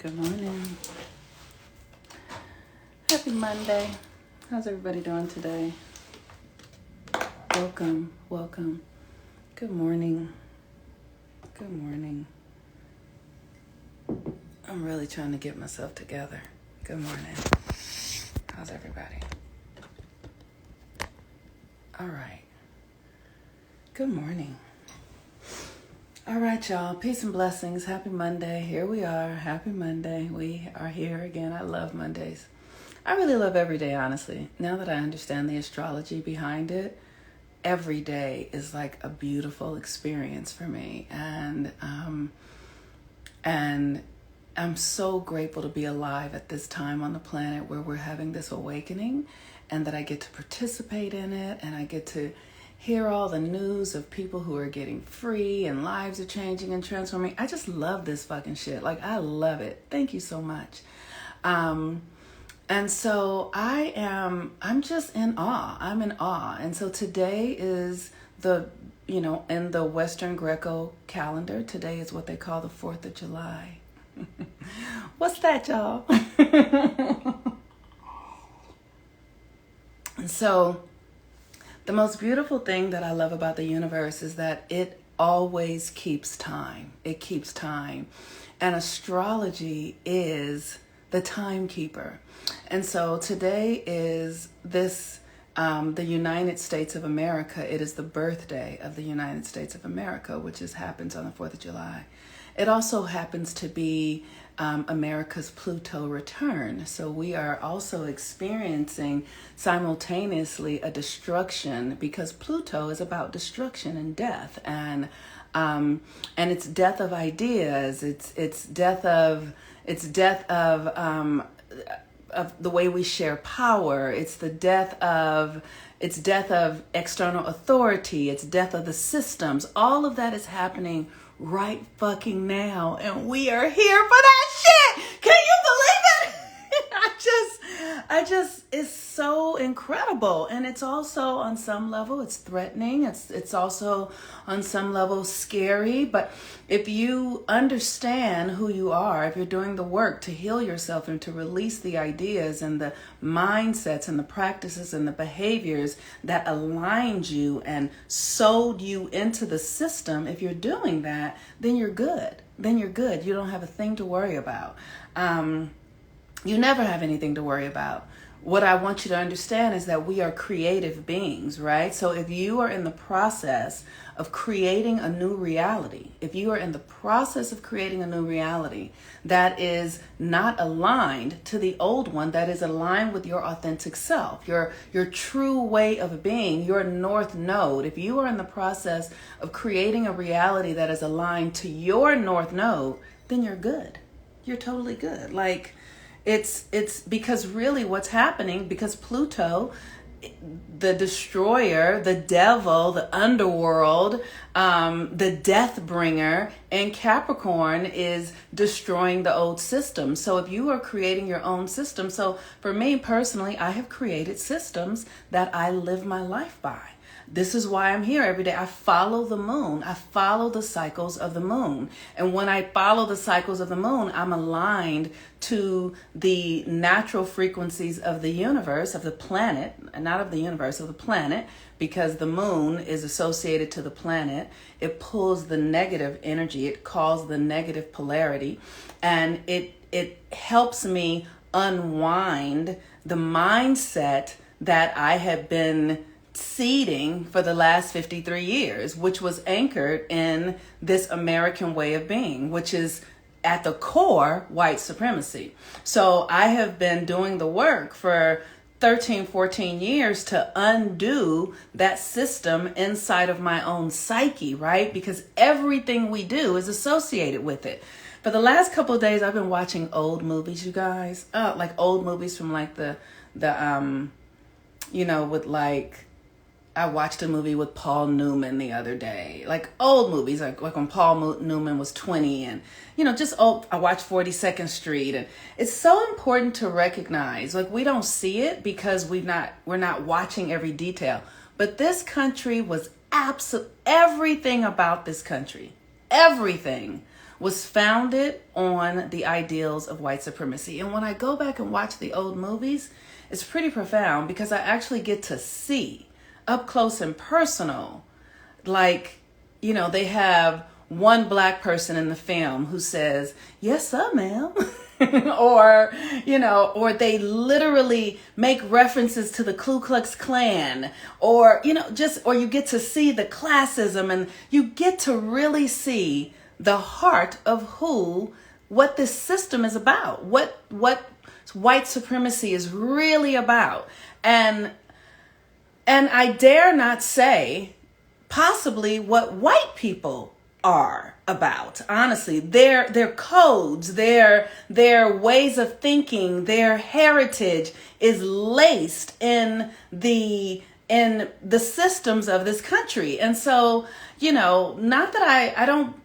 Good morning. Happy Monday. How's everybody doing today? Welcome, welcome. Good morning. Good morning. I'm really trying to get myself together. Good morning. How's everybody? All right. Good morning. All right, y'all. Peace and blessings. Happy Monday. Here we are. Happy Monday. We are here again. I love Mondays. I really love every day, honestly. Now that I understand the astrology behind it, every day is like a beautiful experience for me. And I'm so grateful to be alive at this time on the planet where we're having this awakening, and that I get to participate in it, and I get to hear all the news of people who are getting free and lives are changing and transforming. I just love this fucking shit. Like, I love it. Thank you so much. And so I'm just in awe. I'm in awe. And so today is in the Western Greco calendar, today is what they call the 4th of July. What's that, y'all? And so the most beautiful thing that I love about the universe is that it always keeps time. It keeps time. And astrology is the timekeeper. And so today is the United States of America. It is the birthday of the United States of America, which happens on the 4th of July. It also happens to be America's Pluto return. So we are also experiencing simultaneously a destruction, because Pluto is about destruction and death, and it's death of ideas. It's death of the way we share power. It's death of external authority. It's death of the systems. All of that is happening right fucking now, and we are here for that shit. Can you believe it? It's so incredible. And it's also on some level, it's threatening. It's also on some level scary. But if you understand who you are, if you're doing the work to heal yourself and to release the ideas and the mindsets and the practices and the behaviors that aligned you and sewed you into the system, if you're doing that, then you're good. You don't have a thing to worry about. You never have anything to worry about. What I want you to understand is that we are creative beings, right? So if you are in the process of creating a new reality, that is not aligned to the old one, that is aligned with your authentic self, your true way of being, your north node. If you are in the process of creating a reality that is aligned to your north node, then you're good. You're totally good. Like, it's because really what's happening, because Pluto, the destroyer, the devil, the underworld, the death bringer, and Capricorn is destroying the old system. So if you are creating your own system, so for me personally, I have created systems that I live my life by. This is why I'm here every day. I follow the moon. I follow the cycles of the moon. And when I follow the cycles of the moon, I'm aligned to the natural frequencies of the universe, of the planet, not of the universe, of the planet, because the moon is associated to the planet. It pulls the negative energy. It calls the negative polarity. And it helps me unwind the mindset that I have been seeding for the last 53 years, which was anchored in this American way of being, which is at the core white supremacy. So I have been doing the work for 13, 14 years to undo that system inside of my own psyche, right? Because everything we do is associated with it. For the last couple of days, I've been watching old movies, you guys, like old movies from like with like, I watched a movie with Paul Newman the other day, like old movies, like when Paul Newman was 20, and, I watched 42nd Street. And it's so important to recognize, like, we don't see it because we're not watching every detail, but this country was everything about this country everything was founded on the ideals of white supremacy. And when I go back and watch the old movies, it's pretty profound because I actually get to see up close and personal, like, they have one black person in the film who says, "Yes, sir, ma'am." or they literally make references to the Ku Klux Klan, or you get to see the classism, and you get to really see the heart of what this system is about, what white supremacy is really about. And I dare not say possibly what white people are about. Honestly, their codes, their ways of thinking, their heritage is laced in the systems of this country. And so, not that I don't.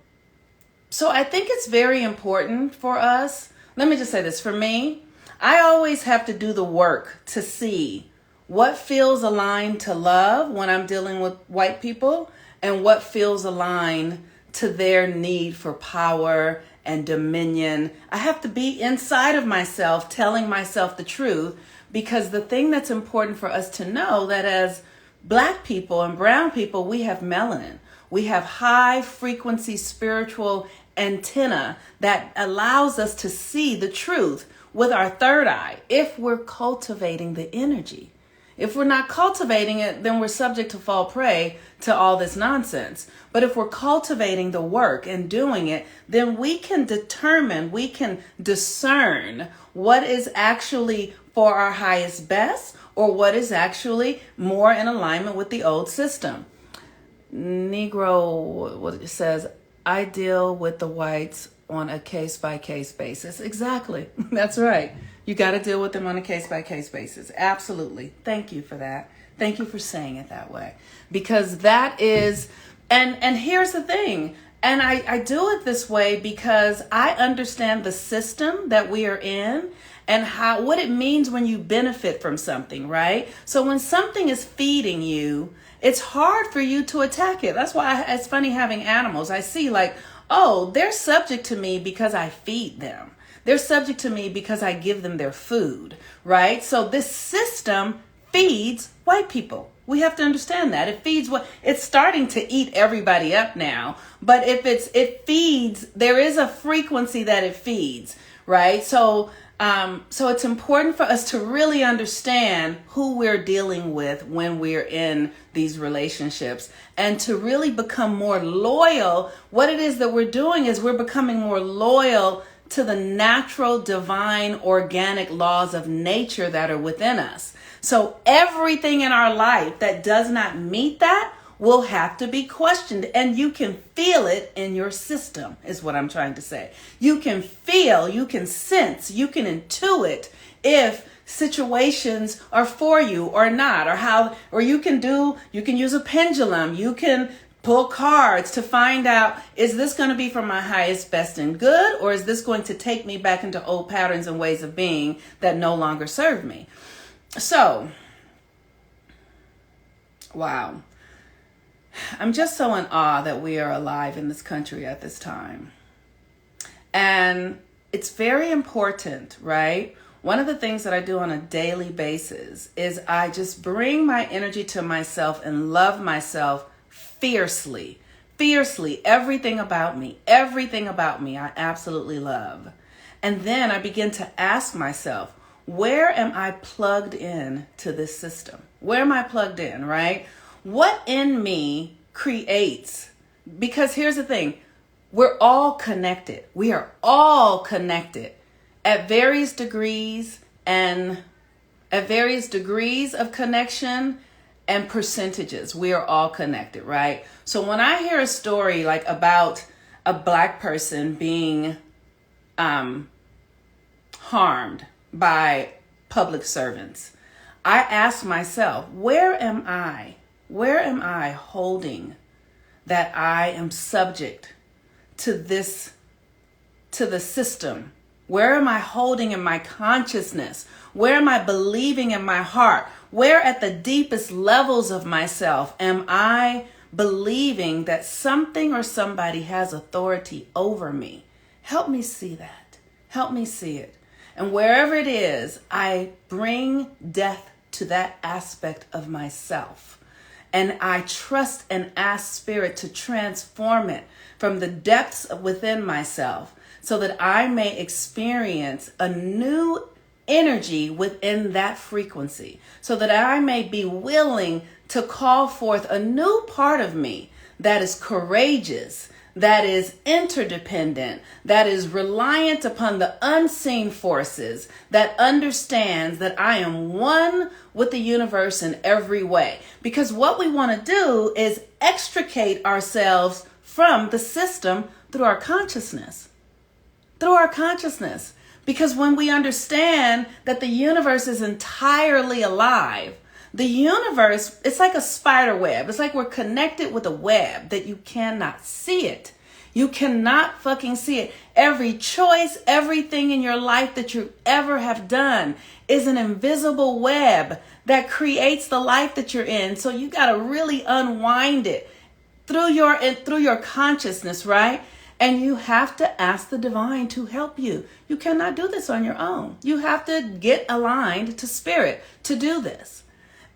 So I think it's very important for us. Let me just say this. For me, I always have to do the work to see what feels aligned to love when I'm dealing with white people, and what feels aligned to their need for power and dominion. I have to be inside of myself, telling myself the truth, because the thing that's important for us to know, that as black people and brown people, we have melanin. We have high frequency spiritual antenna that allows us to see the truth with our third eye if we're cultivating the energy. If we're not cultivating it, then we're subject to fall prey to all this nonsense. But if we're cultivating the work and doing it, then we can discern what is actually for our highest best, or what is actually more in alignment with the old system. Negro, what it says, I deal with the whites on a case-by-case basis. Exactly. That's right. You got to deal with them on a case-by-case basis. Absolutely. Thank you for that. Thank you for saying it that way. Because that is, and here's the thing, and I do it this way because I understand the system that we are in and what it means when you benefit from something, right? So when something is feeding you, it's hard for you to attack it. That's why it's funny having animals. I see they're subject to me because I feed them. They're subject to me because I give them their food, right? So this system feeds white people. We have to understand that. It feeds it's starting to eat everybody up now. But if it feeds, there is a frequency that it feeds, right? So it's important for us to really understand who we're dealing with when we're in these relationships, and to really become more loyal. What it is that we're doing is we're becoming more loyal to the natural, divine, organic laws of nature that are within us. So everything in our life that does not meet that will have to be questioned. And you can feel it in your system, is what I'm trying to say. You can feel, you can sense, you can intuit if situations are for you or not, or you can use a pendulum, you can pull cards to find out, is this going to be for my highest, best, and good, or is this going to take me back into old patterns and ways of being that no longer serve me? So, wow. I'm just so in awe that we are alive in this country at this time. And it's very important, right? One of the things that I do on a daily basis is I just bring my energy to myself and love myself fiercely. Everything about me I absolutely love. And then I begin to ask myself, where am I plugged in to this system? Where am I plugged in, right? What in me creates? Because here's the thing, we're all connected. We are all connected at various degrees, and at various degrees of connection and percentages. We are all connected, right? So when I hear a story like about a black person being harmed by public servants, I ask myself, where am I? Where am I holding that I am subject to the system? Where am I holding in my consciousness? Where am I believing in my heart? Where at the deepest levels of myself am I believing that something or somebody has authority over me. Help me see that. Help me see it. And wherever it is, I bring death to that aspect of myself. And I trust and ask Spirit to transform it from the depths within myself so that I may experience a new energy within that frequency, so that I may be willing to call forth a new part of me that is courageous, that is interdependent, that is reliant upon the unseen forces, that understands that I am one with the universe in every way. Because what we want to do is extricate ourselves from the system through our consciousness. Through our consciousness. Because when we understand that the universe is entirely alive, the universe, it's like a spider web. It's like we're connected with a web that you cannot see it. You cannot fucking see it. Every choice, everything in your life that you ever have done is an invisible web that creates the life that you're in. So you got to really unwind it through your consciousness, right? And you have to ask the divine to help you. You cannot do this on your own. You have to get aligned to Spirit to do this.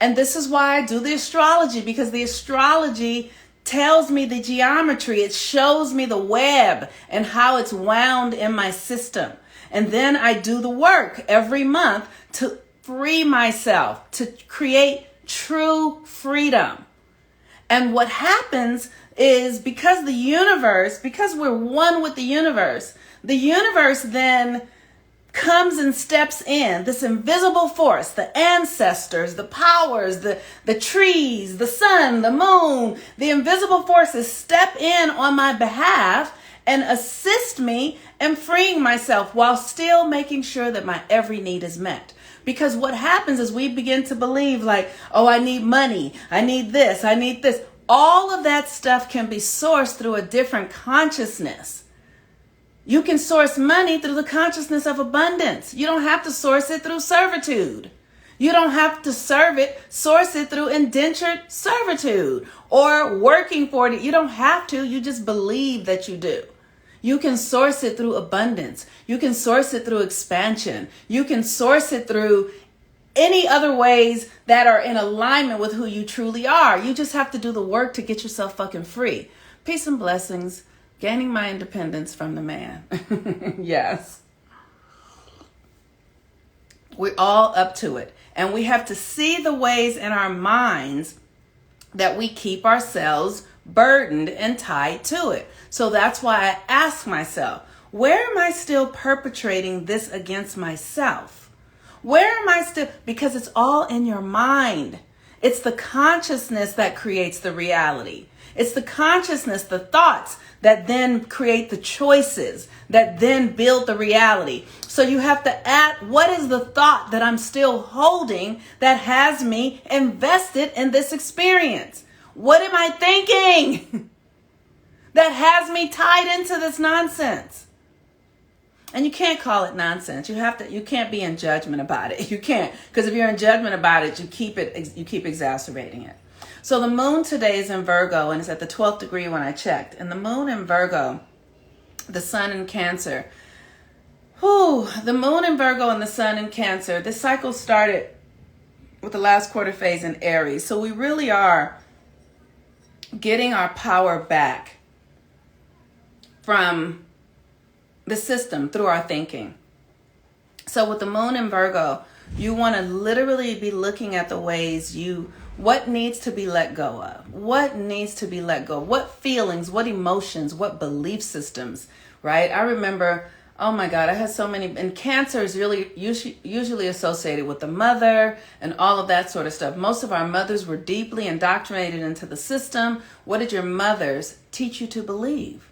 And this is why I do the astrology, because the astrology tells me the geometry. It shows me the web and how it's wound in my system. And then I do the work every month to free myself, to create true freedom. And what happens is because we're one with the universe then comes and steps in, this invisible force, the ancestors, the powers, the trees, the sun, the moon, the invisible forces step in on my behalf and assist me in freeing myself while still making sure that my every need is met. Because what happens is we begin to believe like, oh, I need money, I need this, I need this. All of that stuff can be sourced through a different consciousness. You can source money through the consciousness of abundance. You don't have to source it through servitude. You don't have to source it through indentured servitude or working for it. You don't have to. You just believe that you do. You can source it through abundance. You can source it through expansion. You can source it through any other ways that are in alignment with who you truly are. You just have to do the work to get yourself fucking free. Peace and blessings. Gaining my independence from the man. Yes. We're all up to it. And we have to see the ways in our minds that we keep ourselves burdened and tied to it. So that's why I ask myself, where am I still perpetrating this against myself? Where am I still? Because it's all in your mind. It's the consciousness that creates the reality. It's the consciousness, the thoughts that then create the choices that then build the reality. So you have to ask, what is the thought that I'm still holding that has me invested in this experience? What am I thinking that has me tied into this nonsense? And you can't call it nonsense. You can't be in judgment about it. You can't, because if you're in judgment about it, you keep exacerbating it. So the moon today is in Virgo, and it's at the 12th degree when I checked. And the moon in Virgo, the sun in Cancer. The moon in Virgo and the sun in Cancer. This cycle started with the last quarter phase in Aries. So we really are getting our power back from the system through our thinking. So with the moon in Virgo, you want to literally be looking at the ways what needs to be let go of? What needs to be let go? What feelings, what emotions, what belief systems, right? I remember, oh my God, I had so many, and Cancer is really usually associated with the mother and all of that sort of stuff. Most of our mothers were deeply indoctrinated into the system. What did your mothers teach you to believe?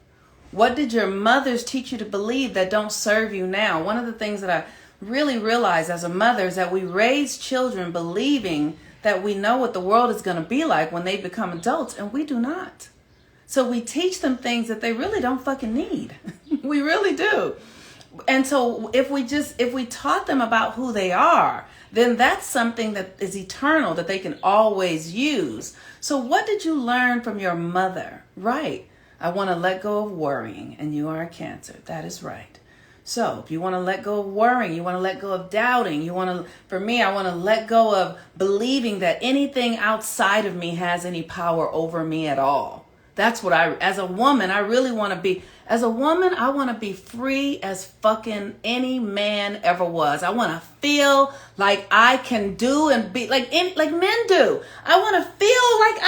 What did your mothers teach you to believe that don't serve you now? One of the things that I really realized as a mother is that we raise children believing that we know what the world is going to be like when they become adults, and we do not. So we teach them things that they really don't fucking need. We really do. And so if we taught them about who they are, then that's something that is eternal that they can always use. So what did you learn from your mother? Right. I want to let go of worrying, and you are a Cancer. That is right. So if you want to let go of worrying, you want to let go of doubting, for me, I want to let go of believing that anything outside of me has any power over me at all. That's what as a woman, I really want to be. As a woman, I want to be free as fucking any man ever was. I want to feel like I can do and be like men do. I want to feel like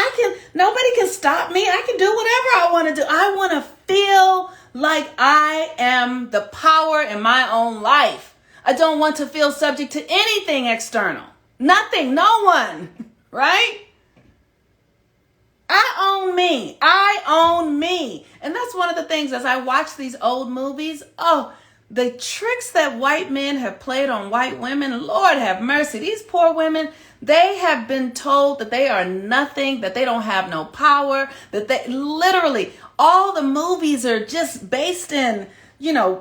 nobody can stop me. I can do whatever I want to do. I want to feel like I am the power in my own life. I don't want to feel subject to anything external. Nothing, no one, right? I own me. I own me. And that's one of the things as I watch these old movies. Oh, the tricks that white men have played on white women. Lord have mercy. These poor women, they have been told that they are nothing, that they don't have no power, that they literally, all the movies are just based in,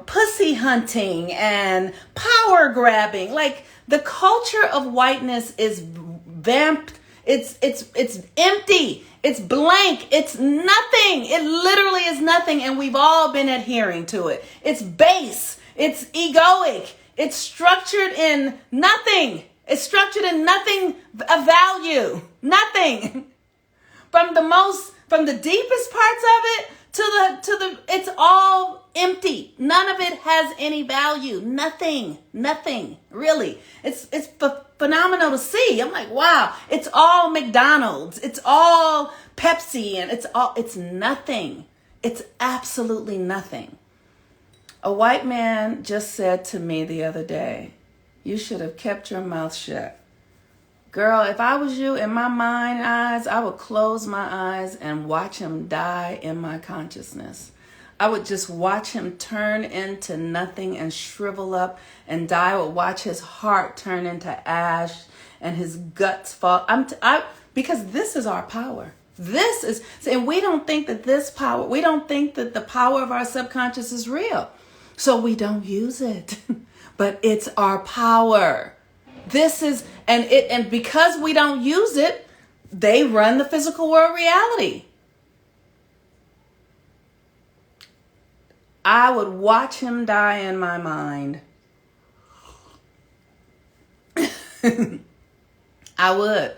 pussy hunting and power grabbing. Like the culture of whiteness is vamped. It's empty. It's blank. It's nothing. It literally is nothing. And we've all been adhering to it. It's base. It's egoic. It's structured in nothing. It's structured in nothing of value. Nothing. From the deepest parts of it to the, it's all empty. None of it has any value. Nothing, really. It's phenomenal to see. I'm like, wow, it's all McDonald's. It's all Pepsi and it's nothing. It's absolutely nothing. A white man just said to me the other day, you should have kept your mouth shut. Girl, if I was you, in my mind eyes, I would close my eyes and watch him die in my consciousness. I would just watch him turn into nothing and shrivel up and die. I would watch his heart turn into ash and his guts fall. Because this is our power. And we don't think that we don't think that the power of our subconscious is real. So we don't use it. But it's our power. And because we don't use it, they run the physical world reality. I would watch him die in my mind. I would.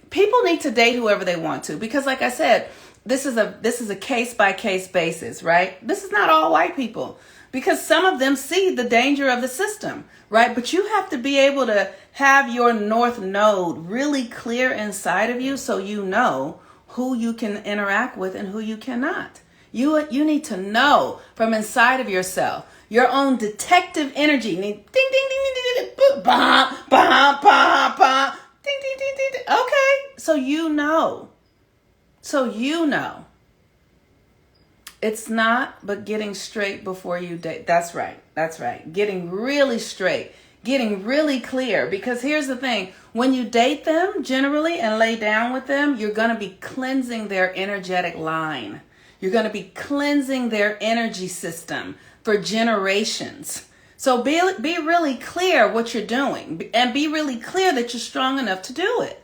People need to date whoever they want to, because like I said, this is a case by case basis, right? This is not all white people, because some of them see the danger of the system, right? But you have to be able to have your north node really clear inside of you, so you know who you can interact with and who you cannot. You need to know from inside of yourself, your own detective energy. Ding, ding, ding, ding, ding, bah, bah, bah, bah, ding, ding, ding, ding, ding. Okay, so you know. It's not but getting straight before you date. That's right. Getting really straight. Getting really clear. Because here's the thing. When you date them, generally, and lay down with them, you're going to be cleansing their energetic line. You're going to be cleansing their energy system for generations. So be really clear what you're doing, and be really clear that you're strong enough to do it.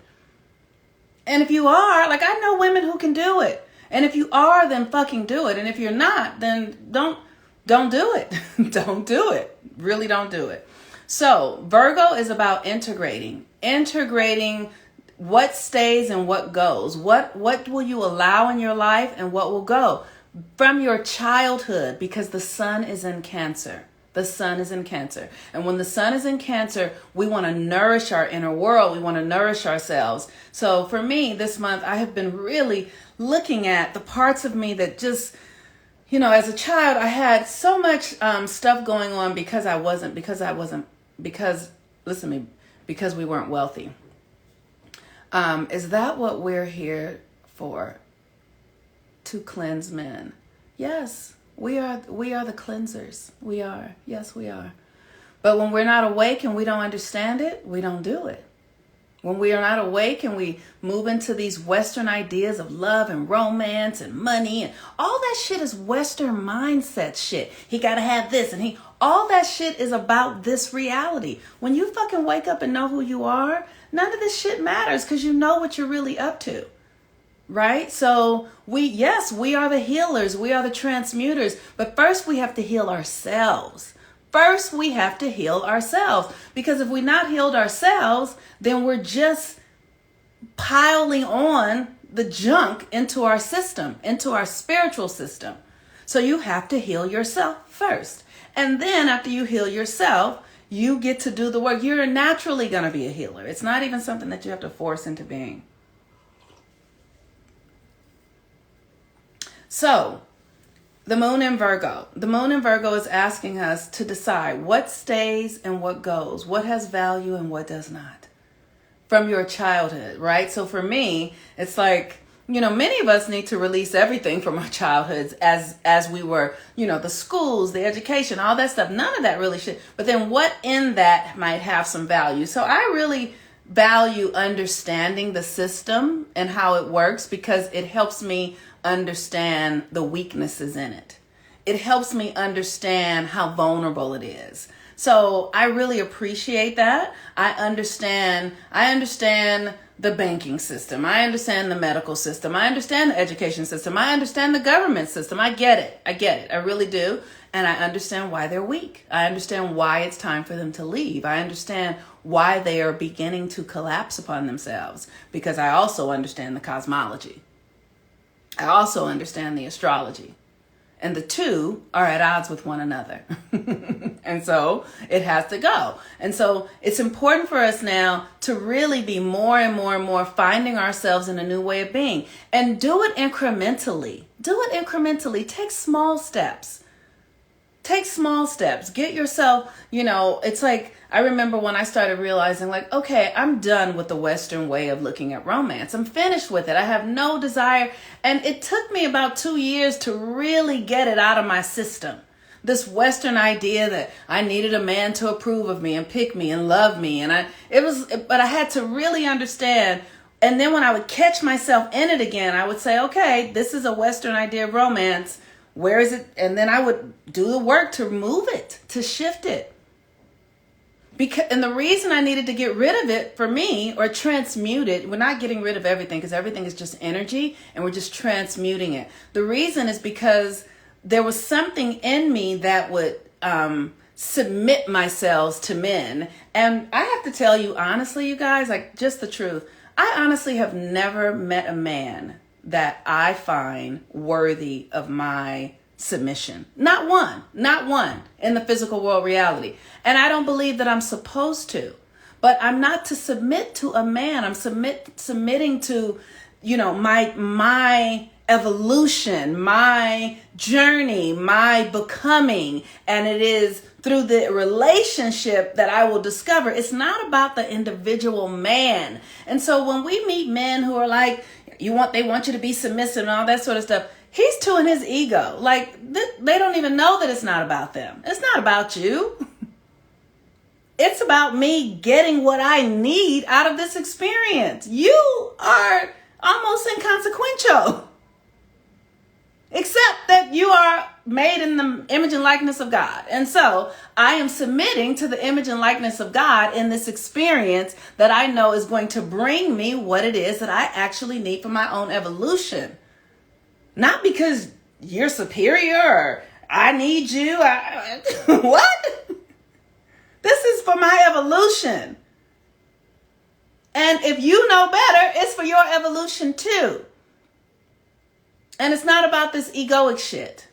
And if you are, like, I know women who can do it. And if you are, then fucking do it. And if you're not, then don't do it. Don't do it. Really don't do it. So Virgo is about integrating what stays and what goes. What will you allow in your life and what will go from your childhood, because the sun is in Cancer. The sun is in Cancer. And when the sun is in Cancer, we want to nourish our inner world. We want to nourish ourselves. So for me this month, I have been really looking at the parts of me that just, as a child, I had so much stuff going on because we weren't wealthy. Is that what we're here for? To cleanse men? Yes, we are the cleansers. We are. Yes, we are. But when we're not awake and we don't understand it, we don't do it. When we are not awake and we move into these Western ideas of love and romance and money and all that shit is Western mindset shit. He got to have this and all that shit is about this reality. When you fucking wake up and know who you are, none of this shit matters because you know what you're really up to. Right? So we are the healers. We are the transmuters. But first we have to heal ourselves. First, we have to heal ourselves, because if we're not healed ourselves, then we're just piling on the junk into our system, into our spiritual system. So you have to heal yourself first. And then after you heal yourself, you get to do the work. You're naturally going to be a healer. It's not even something that you have to force into being. So, the moon in Virgo. The moon in Virgo is asking us to decide what stays and what goes, what has value and what does not from your childhood, right? So for me, it's like, many of us need to release everything from our childhoods as we were, the schools, the education, all that stuff. None of that really should. But then what in that might have some value? So I really value understanding the system and how it works, because it helps me understand the weaknesses in it. It helps me understand how vulnerable it is. So I really appreciate that. I understand the banking system. I understand the medical system. I understand the education system. I understand the government system. I get it. I really do. And I understand why they're weak. I understand why it's time for them to leave. I understand why they are beginning to collapse upon themselves, because I also understand the cosmology. I also understand the astrology. And the two are at odds with one another. And so it has to go. And so it's important for us now to really be more and more and more finding ourselves in a new way of being. And do it incrementally. Take small steps. Get yourself, it's like, I remember when I started realizing, like, okay, I'm done with the Western way of looking at romance. I'm finished with it. I have no desire. And it took me about 2 years to really get it out of my system. This Western idea that I needed a man to approve of me and pick me and love me. But I had to really understand. And then when I would catch myself in it again, I would say, okay, this is a Western idea of romance. Where is it? And then I would do the work to move it, to shift it. And the reason I needed to get rid of it, for me, or transmute it, we're not getting rid of everything, because everything is just energy and we're just transmuting it. The reason is because there was something in me that would submit myself to men. And I have to tell you honestly, you guys, like, just the truth. I honestly have never met a man that I find worthy of my submission. Not one in the physical world reality. And I don't believe that I'm supposed to. But I'm not to submit to a man. I'm submitting to, my evolution, my journey, my becoming. And it is through the relationship that I will discover. It's not about the individual man. And so when we meet men who are like, they want you to be submissive and all that sort of stuff, he's too in his ego. Like, they don't even know that it's not about them. It's not about you. It's about me getting what I need out of this experience. You are almost inconsequential. Except that you are made in the image and likeness of God. And so I am submitting to the image and likeness of God in this experience that I know is going to bring me what it is that I actually need for my own evolution. Not because you're superior or I need you. What? This is for my evolution. And if you know better, it's for your evolution too. And it's not about this egoic shit.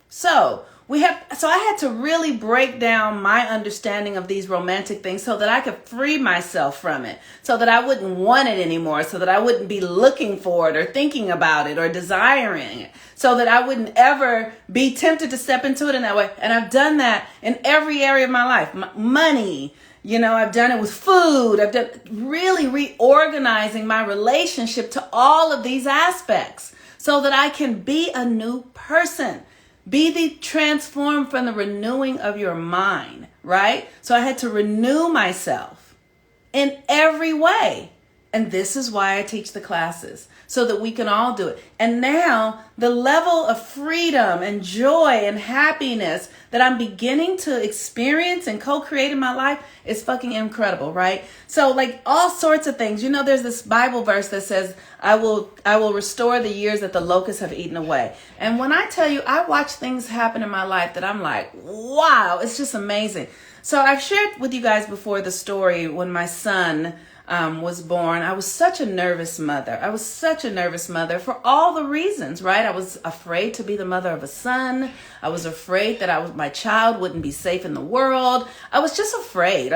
So I had to really break down my understanding of these romantic things so that I could free myself from it, so that I wouldn't want it anymore, so that I wouldn't be looking for it or thinking about it or desiring it, so that I wouldn't ever be tempted to step into it in that way. And I've done that in every area of my life. Money, I've done it with food. I've done really reorganizing my relationship to all of these aspects so that I can be a new person. Be transformed from the renewing of your mind, right? So I had to renew myself in every way. And this is why I teach the classes, so that we can all do it. And now the level of freedom and joy and happiness that I'm beginning to experience and co-create in my life is fucking incredible, right? So like all sorts of things. You know, there's this Bible verse that says, I will restore the years that the locusts have eaten away. And when I tell you, I watch things happen in my life that I'm like, wow, it's just amazing. So I've shared with you guys before the story when my son was born. I was such a nervous mother. I was such a nervous mother for all the reasons, right? I was afraid to be the mother of a son. I was afraid that my child wouldn't be safe in the world. I was just afraid.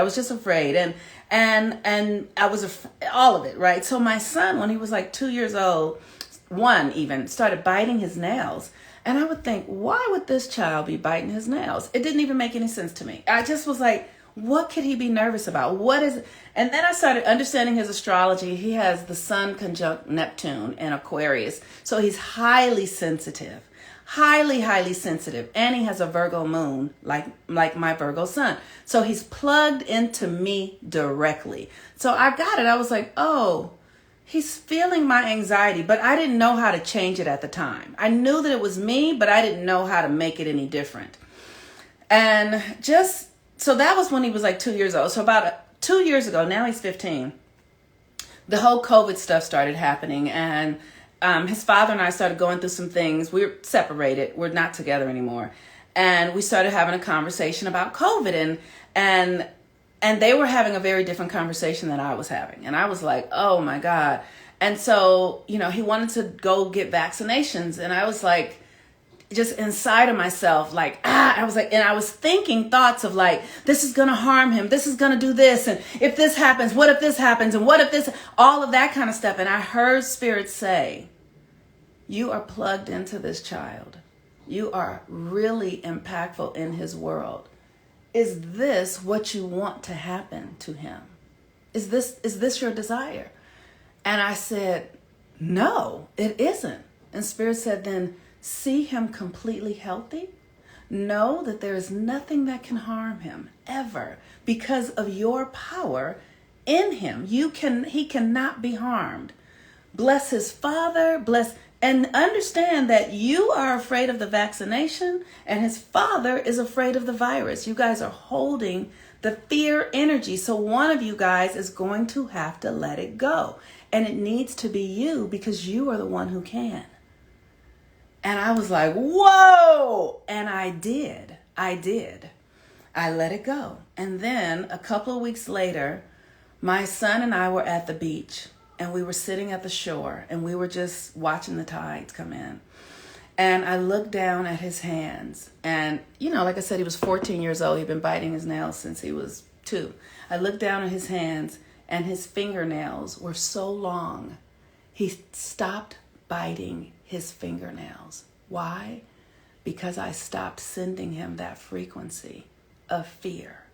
And I was all of it, right? So my son, when he was like 2 years old, one even, started biting his nails. And I would think, why would this child be biting his nails? It didn't even make any sense to me. I just was like, what could he be nervous about? What is it? And then I started understanding his astrology. He has the sun conjunct Neptune in Aquarius. So he's highly sensitive, highly sensitive. And he has a Virgo moon like my Virgo sun. So he's plugged into me directly. So I got it. I was like, oh, he's feeling my anxiety, but I didn't know how to change it at the time. I knew that it was me, but I didn't know how to make it any different. And so that was when he was like 2 years old. So about 2 years ago, now he's 15, the whole COVID stuff started happening. And his father and I started going through some things. We're separated. We're not together anymore. And we started having a conversation about COVID. And they were having a very different conversation than I was having. And I was like, oh my God. And so, you know, he wanted to go get vaccinations. And I was like, just inside of myself, like, I was like, and I was thinking thoughts of like, this is going to harm him. This is going to do this. And if this happens, what if this happens? And what if this, all of that kind of stuff. And I heard Spirit say, you are plugged into this child. You are really impactful in his world. Is this what you want to happen to him? Is this your desire? And I said, no, it isn't. And Spirit said, then see him completely healthy. Know that there is nothing that can harm him ever because of your power in him. He cannot be harmed. Bless his father, and understand that you are afraid of the vaccination and his father is afraid of the virus. You guys are holding the fear energy. So one of you guys is going to have to let it go. And it needs to be you because you are the one who can. And I was like, whoa. And I did. I let it go. And then a couple of weeks later, my son and I were at the beach and we were sitting at the shore and we were just watching the tides come in. And I looked down at his hands and, you know, like I said, he was 14 years old. He'd been biting his nails since he was 2. I looked down at his hands and his fingernails were so long. He stopped biting his fingernails. Why? Because I stopped sending him that frequency of fear.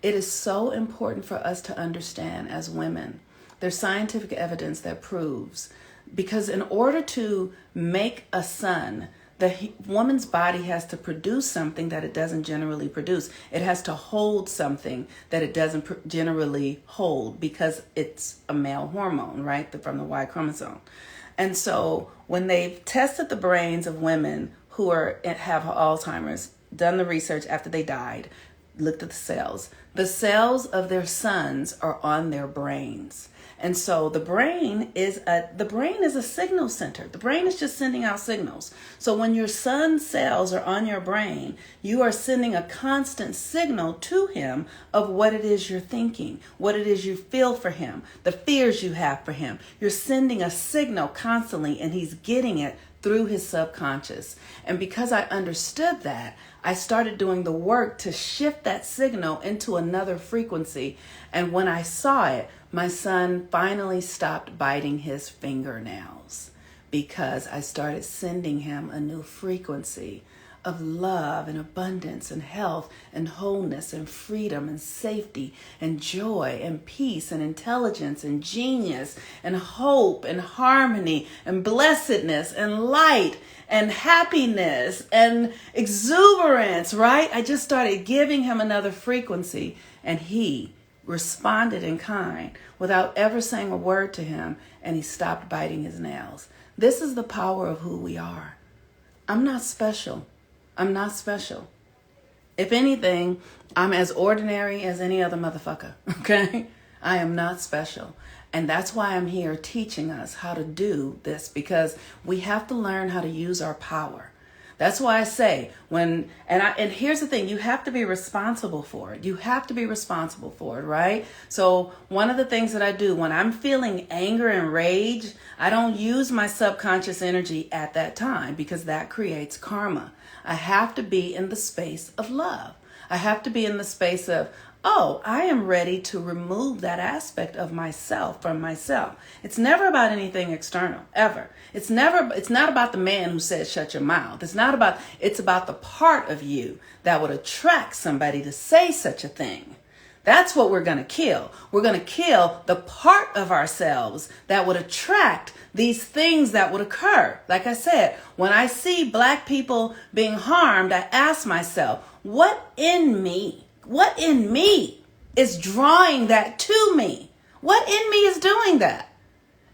It is so important for us to understand as women. There's scientific evidence that proves, because in order to make a son, the woman's body has to produce something that it doesn't generally produce. It has to hold something that it doesn't generally hold because it's a male hormone, right? From the Y chromosome. And so when they've tested the brains of women who have Alzheimer's, done the research after they died, looked at the cells of their sons are on their brains. And so the brain is a signal center. The brain is just sending out signals. So when your son's cells are on your brain, you are sending a constant signal to him of what it is you're thinking, what it is you feel for him, the fears you have for him. You're sending a signal constantly and he's getting it through his subconscious. And because I understood that, I started doing the work to shift that signal into another frequency. And when I saw it, my son finally stopped biting his fingernails because I started sending him a new frequency of love and abundance and health and wholeness and freedom and safety and joy and peace and intelligence and genius and hope and harmony and blessedness and light and happiness and exuberance, right? I just started giving him another frequency and he responded in kind without ever saying a word to him, and he stopped biting his nails. This is the power of who we are. I'm not special. I'm not special. If anything, I'm as ordinary as any other motherfucker, okay? I am not special. And that's why I'm here teaching us how to do this, because we have to learn how to use our power. That's why I say and here's the thing, you have to be responsible for it. You have to be responsible for it, right? So one of the things that I do when I'm feeling anger and rage, I don't use my subconscious energy at that time, because that creates karma. I have to be in the space of love. I have to be in the space of, oh, I am ready to remove that aspect of myself from myself. It's never about anything external, ever. It's not about the man who said, shut your mouth. It's about the part of you that would attract somebody to say such a thing. That's what we're going to kill. We're going to kill the part of ourselves that would attract these things that would occur. Like I said, when I see Black people being harmed, I ask myself, what in me is drawing that to me? What in me is doing that?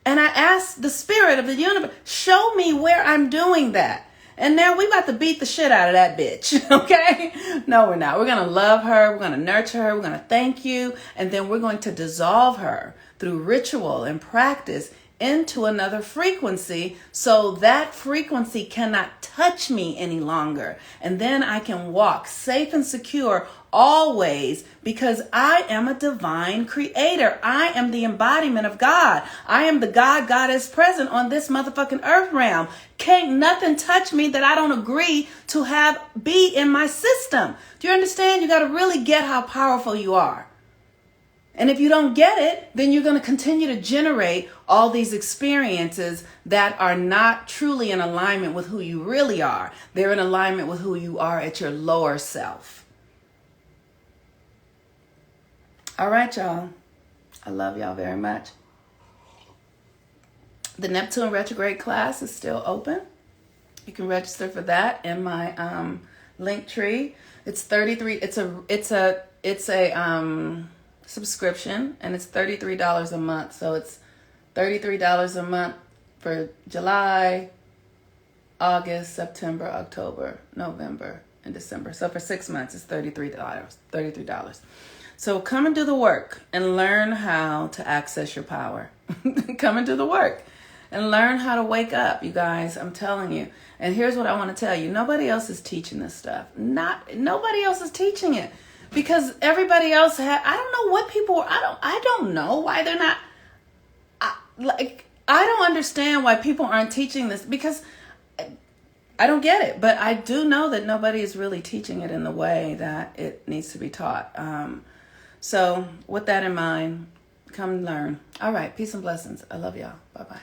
And I ask the spirit of the universe, show me where I'm doing that. And now we about to beat the shit out of that bitch, okay? No, we're not. We're going to love her. We're going to nurture her. We're going to thank you. And then we're going to dissolve her through ritual and practice into another frequency, so that frequency cannot touch me any longer. And then I can walk safe and secure always, because I am a divine creator. I am the embodiment of God. I am the goddess present on this motherfucking earth realm. Can't nothing touch me that I don't agree to have be in my system. Do you understand? You got to really get how powerful you are. And if you don't get it, then you're going to continue to generate all these experiences that are not truly in alignment with who you really are. They're in alignment with who you are at your lower self. All right, y'all. I love y'all very much. The Neptune retrograde class is still open. You can register for that in my link tree. It's 33. It's a subscription, and it's $33 a month. So it's $33 a month for July, August, September, October, November, and December. So for 6 months, it's $33. So come and do the work and learn how to access your power. Come and do the work and learn how to wake up, you guys. I'm telling you. And here's what I want to tell you. Nobody else is teaching this stuff. Nobody else is teaching it. Because everybody else I don't know what people, I don't know why they're not, I don't understand why people aren't teaching this, because I don't get it. But I do know that nobody is really teaching it in the way that it needs to be taught. So with that in mind, come learn. All right. Peace and blessings. I love y'all. Bye-bye.